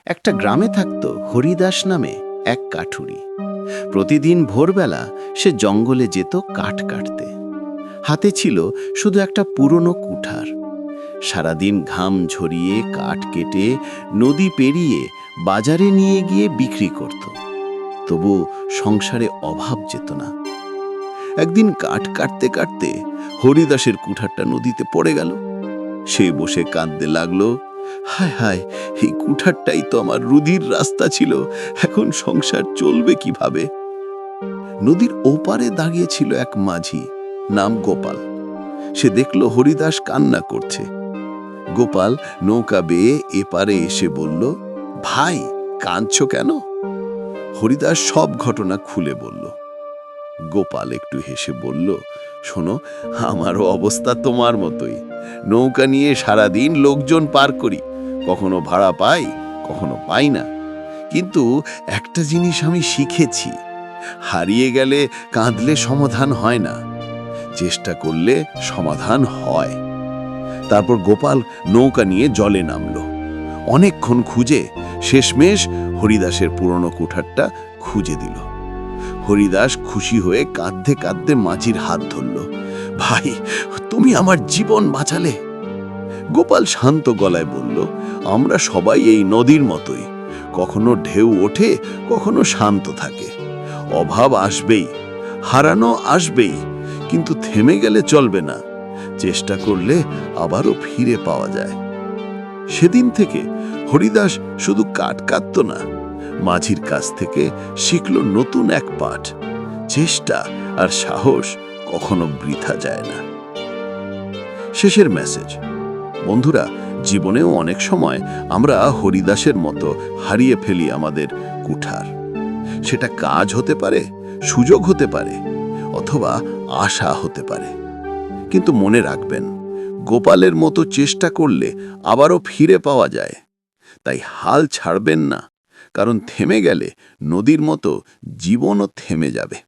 একটা গ্রামে থাকত হরিদাস নামে এক কাঠুরি। প্রতিদিন ভোরবেলা সে জঙ্গলে যেত কাঠ কাটতে। হাতে ছিল শুধু একটা পুরনো কুঠার। সারাদিন ঘাম ঝরিয়ে কাঠ কেটে নদী পেরিয়ে বাজারে নিয়ে গিয়ে বিক্রি করত। তবু সংসারে অভাব যেত না। একদিন কাঠ কাটতে কাটতে হরিদাসের কুঠারটা নদীতে পড়ে গেল। সে বসে কাঁদতে লাগলো, হায় হায়, এই কুঠারটাই তো আমার রুধির রাস্তা ছিল, এখন সংসার চলবে কিভাবে? নদীর ওপারে দাঁড়িয়েছিল এক মাঝি, নাম গোপাল। সে দেখল হরিদাস কান্না করছে। গোপাল নৌকা বেয়ে এপারে এসে বলল, ভাই, কাঁদছো কেন? হরিদাস সব ঘটনা খুলে বলল। গোপাল একটু হেসে বলল, শোনো, আমারও অবস্থা তোমার মতোই। নৌকা নিয়ে সারাদিন লোকজন পার করি, কখনো ভাড়া পাই, কখনো পাই না। কিন্তু একটা জিনিস আমি শিখেছি, হারিয়ে গেলে কাঁদলে সমাধান হয় না, চেষ্টা করলে সমাধান হয়। তারপর গোপাল নৌকা নিয়ে জলে নামলো। অনেকক্ষণ খুঁজে শেষমেশ হরিদাসের পুরনো কুঠারটা খুঁজে দিল। হরিদাস খুশি হয়ে কাঁদতে কাঁদতে মাঝির হাত ধরল। ভাই, তুমি আমার জীবন বাঁচালে। গোপাল শান্ত গলায় বলল, আমরা সবাই এই নদীর মতোই, কখনো ঢেউ ওঠে, কখনো শান্ত থাকে। অভাব আসবেই, হারানো আসবেই, কিন্তু থেমে গেলে চলবে না। চেষ্টা করলে আবারও ফিরে পাওয়া যায়। সেদিন থেকে হরিদাস শুধু কাঠ কাটত না, মাঝির কাছ থেকে শিখল নতুন এক পাঠ, চেষ্টা আর সাহস কখনো বৃথা যায় না। শেষের মেসেজ, বন্ধুরা, জীবনেও অনেক সময় আমরা হরিদাসের মতো হারিয়ে ফেলি আমাদের কুঠার। সেটা কাজ হতে পারে, সুযোগ হতে পারে, অথবা আশা হতে পারে। কিন্তু মনে রাখবেন, গোপালের মতো চেষ্টা করলে আবারও ফিরে পাওয়া যায়। তাই হাল ছাড়বেন না, কারণ থেমে গেলে নদীর মতো জীবনও থেমে যাবে।